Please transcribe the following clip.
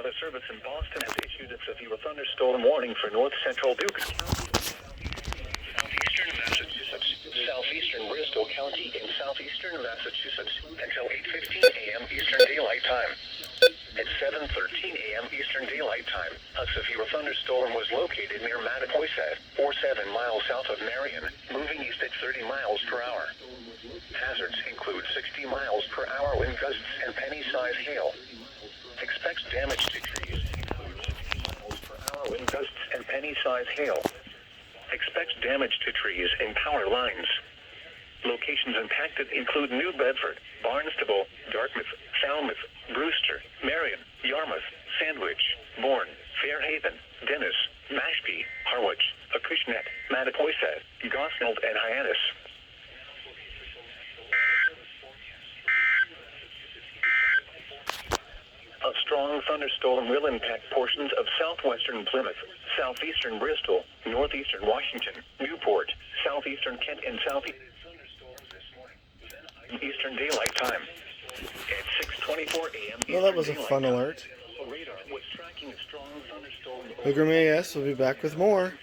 Weather Service in Boston has issued a severe thunderstorm warning for north central Duke County, southeastern Massachusetts, southeastern Bristol County, and southeastern Massachusetts until 8:15 a.m. Eastern Daylight Time. At 7:13 a.m. Eastern Daylight Time, a severe thunderstorm was located near Mattapoisett, or 7 miles south of Marion, moving east at 30 miles per hour. Hazards include 60 miles per hour wind gusts and penny-sized hail. Expects damage to trees include 60 miles per hour wind gusts and penny-sized hail. Expects damage to trees and power lines. Locations impacted include New Bedford, Barnstable, Dartmouth, Falmouth, Brewster, Marion, Yarmouth, Sandwich, Bourne, Fairhaven, Dennis, Mashpee, Harwich, Acushnet, Mattapoisett, Gosnold, and Hyannis. A strong thunderstorm will impact portions of southwestern Plymouth, southeastern Bristol, northeastern Washington, Newport, southeastern Kent, and southeastern Eastern Daylight Time. At 6:24 a.m. Well, that was a fun alert. Radar was tracking a strong thunderstorm. Pilgrim EAS will be back with more.